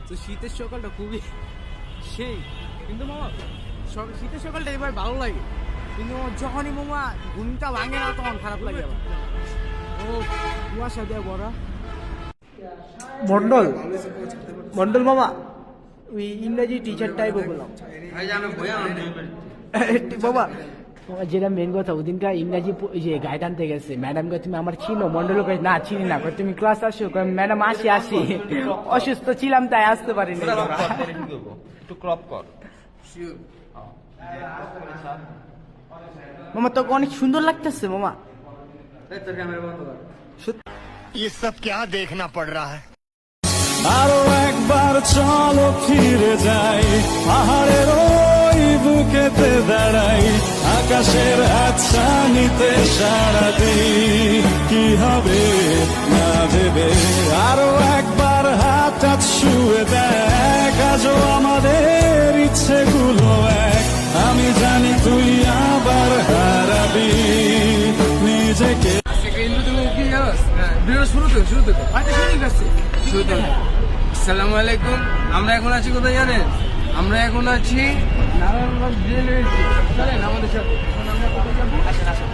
তো শীতের সকালটা খুবই সেই, কিন্তু মামা শীতের সকালটা এবার ভালো লাগে, কিন্তু যখনই মামা ঘুমটা ভাঙে না তখন খারাপ লাগে আবার। ও কুয়াশা দেওয়া বড় মন্ডল মন্ডল মামা ওই ইংরেজি টিচারটাই বললাম বাবা। যেটা মেন কথা, ওদিনকার ইংরাজি যে গাইড আনতে গেছে ম্যাডামকে, তুমি আমার চিনো? মন্ডল না চিনি না, তুমি ক্লাস আসো? ম্যাডাম আসি আসি, অসুস্থ ছিলাম তাই আসতে পারিনি। মামা তোকে অনেক সুন্দর লাগতেছে মামা। ये सब क्या देखना पड़ रहा है? আরো একবার চলো ফিরে যাই, পাহাড়ের ওই বুকেতে দাঁড়াই, আকাশের আচ্ছা নিতে সারা দিই, কি হবে না ভেবে। আরো একবার হাত ছুঁয়ে দেখ, আজও আমাদের ইচ্ছেগুলো এক, আমি জানি তুই আবার হারাবি নিজেকে। আসসালামু আলাইকুম। আমরা এখন আছি কোথায় জানেন? আমরা এখন আছি নারায়ণগঞ্জ রেলওয়ে স্টেশন। চলেন আমাদের সাথে। এখন আমরা কোথায় যাবো? আসেন আসেন।